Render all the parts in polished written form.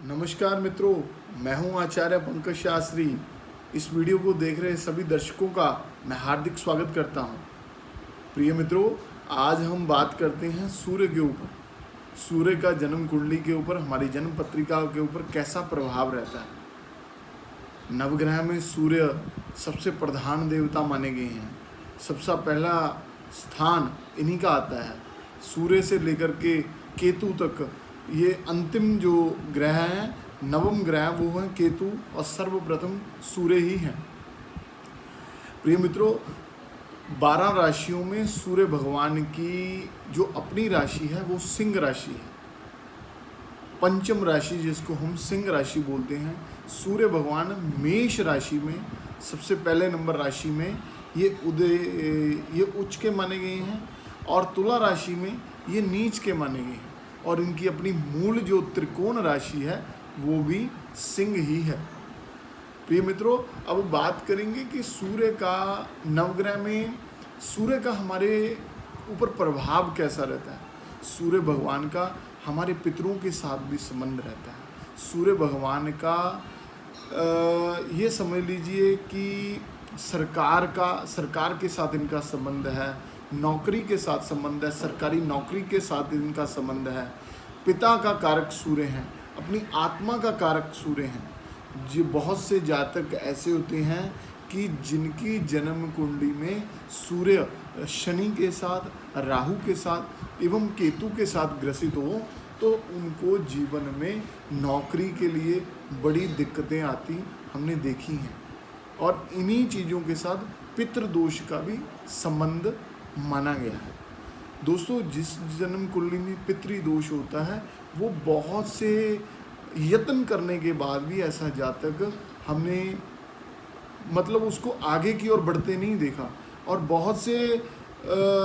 नमस्कार मित्रों, मैं हूं आचार्य पंकज शास्त्री। इस वीडियो को देख रहे सभी दर्शकों का मैं हार्दिक स्वागत करता हूं। प्रिय मित्रों, आज हम बात करते हैं सूर्य के ऊपर। सूर्य का जन्म कुंडली के ऊपर, हमारी जन्म पत्रिका के ऊपर कैसा प्रभाव रहता है। नवग्रह में सूर्य सबसे प्रधान देवता माने गए हैं। सबसे पहला स्थान इन्हीं का आता है। सूर्य से लेकर के केतु तक ये अंतिम जो ग्रह हैं, नवम ग्रह, वो हैं केतु और सर्वप्रथम सूर्य ही हैं। प्रिय मित्रों, 12 राशियों में सूर्य भगवान की जो अपनी राशि है वो सिंह राशि है। पंचम राशि जिसको हम सिंह राशि बोलते हैं। सूर्य भगवान मेष राशि में सबसे पहले नंबर राशि में ये उच्च के माने गए हैं और तुला राशि में ये नीच के माने गए हैं। और इनकी अपनी मूल जो त्रिकोण राशि है वो भी सिंह ही है। प्रिय मित्रों, अब बात करेंगे कि सूर्य का नवग्रह में सूर्य का हमारे ऊपर प्रभाव कैसा रहता है। सूर्य भगवान का हमारे पितरों के साथ भी संबंध रहता है। सूर्य भगवान का ये समझ लीजिए कि सरकार के साथ इनका संबंध है, नौकरी के साथ संबंध है, सरकारी नौकरी के साथ इनका संबंध है। पिता का कारक सूर्य हैं, अपनी आत्मा का कारक सूर्य हैं। जो बहुत से जातक ऐसे होते हैं कि जिनकी जन्म कुंडली में सूर्य शनि के साथ, राहु के साथ एवं केतु के साथ ग्रसित हो तो उनको जीवन में नौकरी के लिए बड़ी दिक्कतें आती हमने देखी हैं। और इन्हीं चीज़ों के साथ पितृदोष का भी संबंध माना गया है। दोस्तों, जिस जन्म कुंडली में पितृदोष होता है वो बहुत से यत्न करने के बाद भी ऐसा जातक हमने मतलब उसको आगे की ओर बढ़ते नहीं देखा। और बहुत से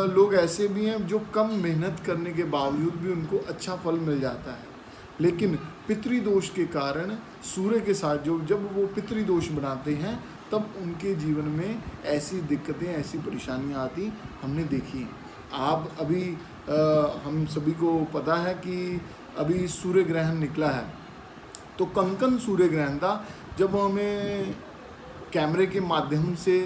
लोग ऐसे भी हैं जो कम मेहनत करने के बावजूद भी उनको अच्छा फल मिल जाता है। लेकिन पितृदोष के कारण सूर्य के साथ जब वो पितृदोष बनाते हैं तब उनके जीवन में ऐसी दिक्कतें, ऐसी परेशानियां आती हमने देखी हैं। आप अभी हम सभी को पता है कि अभी सूर्य ग्रहण निकला है, तो कंकण सूर्य ग्रहण था। जब हमें कैमरे के माध्यम से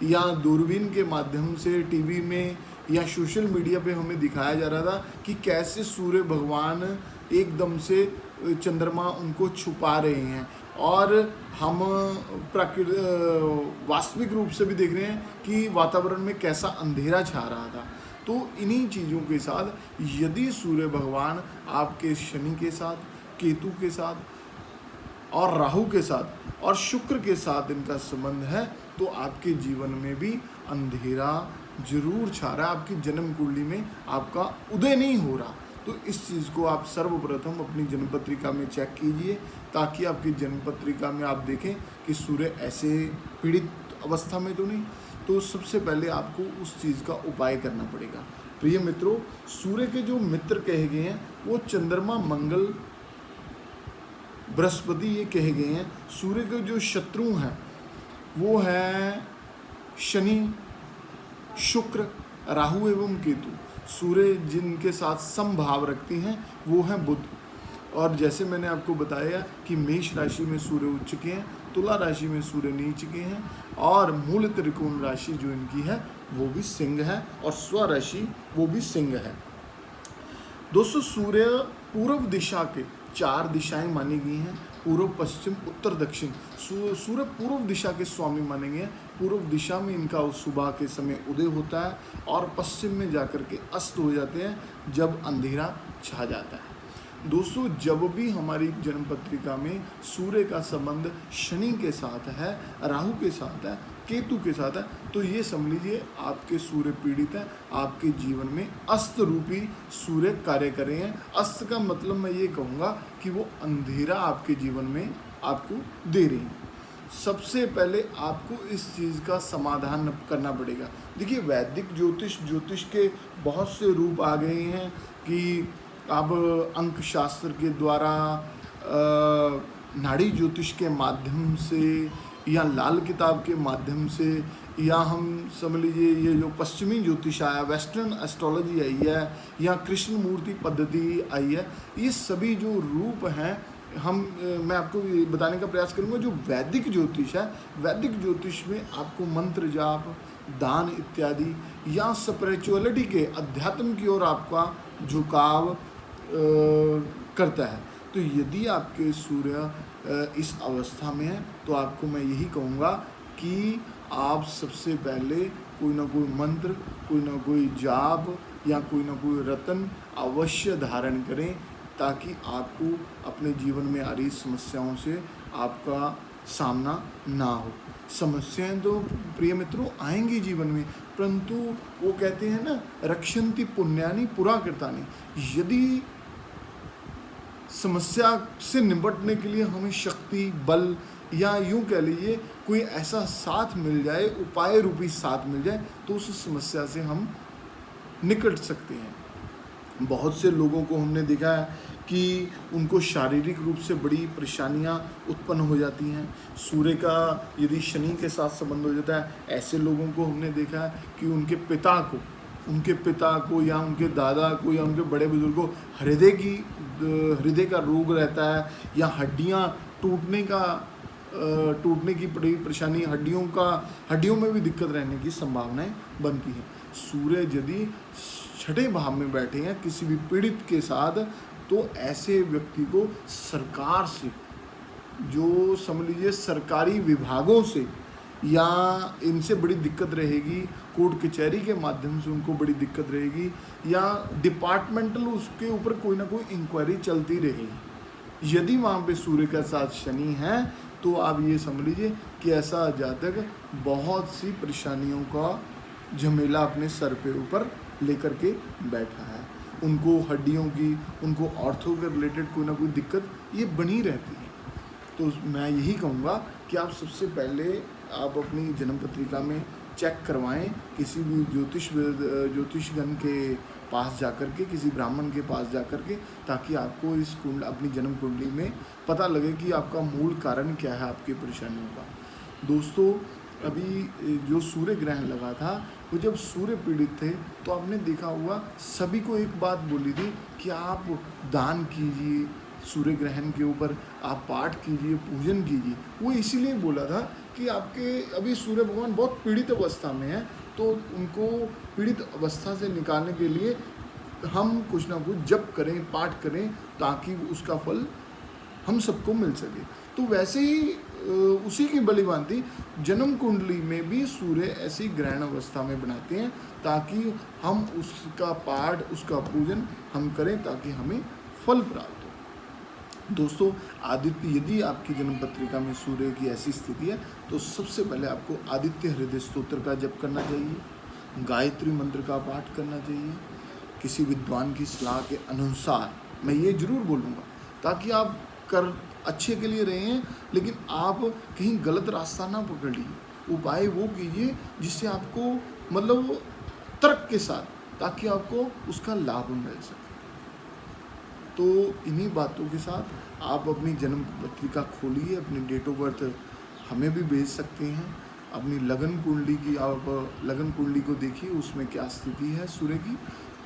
या दूरबीन के माध्यम से टीवी में या सोशल मीडिया पे हमें दिखाया जा रहा था कि कैसे सूर्य भगवान एकदम से चंद्रमा उनको छुपा रहे हैं। और हम वास्तविक रूप से भी देख रहे हैं कि वातावरण में कैसा अंधेरा छा रहा था। तो इन्हीं चीज़ों के साथ यदि सूर्य भगवान आपके शनि के साथ, केतु के साथ और राहु के साथ और शुक्र के साथ इनका संबंध है तो आपके जीवन में भी अंधेरा जरूर छा रहा है। आपकी जन्म कुंडली में आपका उदय नहीं हो रहा। तो इस चीज़ को आप सर्वप्रथम अपनी जन्म पत्रिका में चेक कीजिए, ताकि आपकी जन्म पत्रिका में आप देखें कि सूर्य ऐसे पीड़ित अवस्था में तो नहीं। तो सबसे पहले आपको उस चीज़ का उपाय करना पड़ेगा। प्रिय मित्रों, सूर्य के जो मित्र कहे गए हैं वो चंद्रमा, मंगल, बृहस्पति ये कहे गए हैं। सूर्य के जो शत्रु हैं वो है शनि, शुक्र, राहु एवं केतु। सूर्य जिनके साथ समभाव रखती हैं वो हैं बुध। और जैसे मैंने आपको बताया कि मेष राशि में सूर्य उच्च के हैं, तुला राशि में सूर्य नीच के हैं और मूल त्रिकोण राशि जो इनकी है वो भी सिंह है और स्वराशि वो भी सिंह है। दोस्तों, सूर्य पूर्व दिशा के 4 दिशाएं मानी गई हैं, पूर्व, पश्चिम, उत्तर, दक्षिण। सूर्य पूर्व दिशा के स्वामी माने गए हैं। पूर्व दिशा में इनका सुबह के समय उदय होता है और पश्चिम में जाकर के अस्त हो जाते हैं जब अंधेरा छा जाता है। दोस्तों, जब भी हमारी जन्म पत्रिका में सूर्य का संबंध शनि के साथ है, राहु के साथ है, केतु के साथ है, तो ये समझ लीजिए आपके सूर्य पीड़ित है। आपके जीवन में अस्त रूपी सूर्य कार्य कर रहे हैं। अस्त का मतलब मैं ये कहूँगा कि वो अंधेरा आपके जीवन में आपको दे रही है। सबसे पहले आपको इस चीज़ का समाधान करना पड़ेगा। देखिए, वैदिक ज्योतिष के बहुत से रूप आ गए हैं कि अब अंक शास्त्र के द्वारा, नाड़ी ज्योतिष के माध्यम से या लाल किताब के माध्यम से, या हम समझ लीजिए ये जो पश्चिमी ज्योतिष आया, वेस्टर्न एस्ट्रोलॉजी आई है, या कृष्ण मूर्ति पद्धति आई है, ये सभी जो रूप हैं मैं आपको ये बताने का प्रयास करूंगा जो वैदिक ज्योतिष है, वैदिक ज्योतिष में आपको मंत्र जाप, दान इत्यादि या स्पिरिचुअलिटी के अध्यात्म की ओर आपका झुकाव करता है। तो यदि आपके सूर्य इस अवस्था में है तो आपको मैं यही कहूँगा कि आप सबसे पहले कोई ना कोई मंत्र, कोई ना कोई जाप या कोई ना कोई रत्न अवश्य धारण करें, ताकि आपको अपने जीवन में आ रही समस्याओं से आपका सामना ना हो। समस्याएं तो प्रिय मित्रों आएंगी जीवन में, परंतु वो कहते हैं ना, रक्षन्ति पुण्यानि पुरा कृतानि। यदि समस्या से निपटने के लिए हमें शक्ति, बल या यूं कह लीजिए कोई ऐसा साथ मिल जाए, उपाय रूपी साथ मिल जाए, तो उस समस्या से हम निकट सकते हैं। बहुत से लोगों को हमने देखा है कि उनको शारीरिक रूप से बड़ी परेशानियां उत्पन्न हो जाती हैं। सूर्य का यदि शनि के साथ संबंध हो जाता है, ऐसे लोगों को हमने देखा है कि उनके पिता को या उनके दादा को या उनके बड़े बुजुर्ग को हृदय का रोग रहता है, या हड्डियां टूटने की बड़ी परेशानी, हड्डियों में भी दिक्कत रहने की संभावनाएं बनती हैं। सूर्य यदि छठे भाव में बैठे हैं किसी भी पीड़ित के साथ, तो ऐसे व्यक्ति को सरकार से, जो समझ लीजिए सरकारी विभागों से, या इनसे बड़ी दिक्कत रहेगी, कोर्ट कचहरी के माध्यम से उनको बड़ी दिक्कत रहेगी, या डिपार्टमेंटल उसके ऊपर कोई ना कोई इंक्वायरी चलती रहेगी। यदि वहाँ पे सूर्य के साथ शनि है तो आप ये समझ लीजिए कि ऐसा जातक बहुत सी परेशानियों का झमेला अपने सर पे ऊपर लेकर के बैठा है। उनको हड्डियों की, उनको ऑर्थो के रिलेटेड कोई ना कोई दिक्कत ये बनी रहती है। तो मैं यही कहूँगा कि आप सबसे पहले आप अपनी जन्म पत्रिका में चेक करवाएं, किसी भी ज्योतिषगण के पास जाकर के, किसी ब्राह्मण के पास जाकर के, ताकि आपको इस अपनी जन्म कुंडली में पता लगे कि आपका मूल कारण क्या है आपकी परेशानियों का। दोस्तों, अभी जो सूर्य ग्रहण लगा था, वो जब सूर्य पीड़ित थे तो आपने देखा हुआ सभी को एक बात बोली थी कि आप दान कीजिए, सूर्य ग्रहण के ऊपर आप पाठ कीजिए, पूजन कीजिए। वो इसीलिए बोला था कि आपके अभी सूर्य भगवान बहुत पीड़ित अवस्था में है, तो उनको पीड़ित अवस्था से निकालने के लिए हम कुछ ना कुछ जप करें, पाठ करें, ताकि उसका फल हम सबको मिल सके। तो वैसे ही उसी की बलिभांति जन्म कुंडली में भी सूर्य ऐसी ग्रहण अवस्था में बनाते हैं, ताकि हम उसका पाठ, उसका पूजन हम करें, ताकि हमें फल प्राप्त हो। दोस्तों, आदित्य, यदि आपकी जन्म पत्रिका में सूर्य की ऐसी स्थिति है, तो सबसे पहले आपको आदित्य हृदय स्तोत्र का जप करना चाहिए, गायत्री मंत्र का पाठ करना चाहिए। किसी विद्वान की सलाह के अनुसार मैं ये जरूर बोलूँगा, ताकि आप कर अच्छे के लिए रहे हैं, लेकिन आप कहीं गलत रास्ता ना पकड़ लीजिए। उपाय वो कीजिए जिससे आपको मतलब तर्क के साथ, ताकि आपको उसका लाभ मिल सके। तो इन्हीं बातों के साथ आप अपनी जन्म पत्रिका खोलिए, अपनी डेट ऑफ बर्थ हमें भी भेज सकते हैं। अपनी लगन कुंडली की, आप लगन कुंडली को देखिए, उसमें क्या स्थिति है सूर्य की,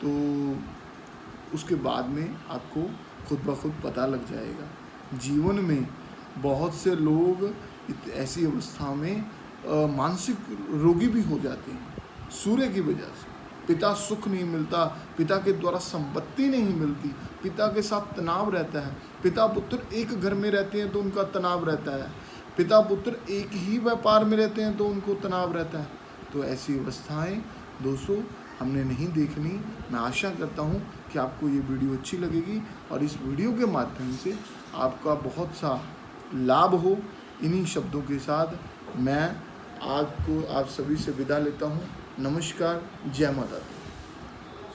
तो उसके बाद में आपको खुद ब खुद पता लग जाएगा। जीवन में बहुत से लोग ऐसी अवस्था में मानसिक रोगी भी हो जाते हैं सूर्य की वजह से। पिता सुख नहीं मिलता, पिता के द्वारा संपत्ति नहीं मिलती, पिता के साथ तनाव रहता है, पिता पुत्र एक घर में रहते हैं तो उनका तनाव रहता है, पिता पुत्र एक ही व्यापार में रहते हैं तो उनको तनाव रहता है। तो ऐसी अवस्थाएं दोस्तों हमने नहीं देखनी। मैं आशा करता हूं कि आपको ये वीडियो अच्छी लगेगी और इस वीडियो के माध्यम से आपका बहुत सा लाभ हो। इन्हीं शब्दों के साथ मैं आज को आप सभी से विदा लेता हूं। नमस्कार, जय माता दी।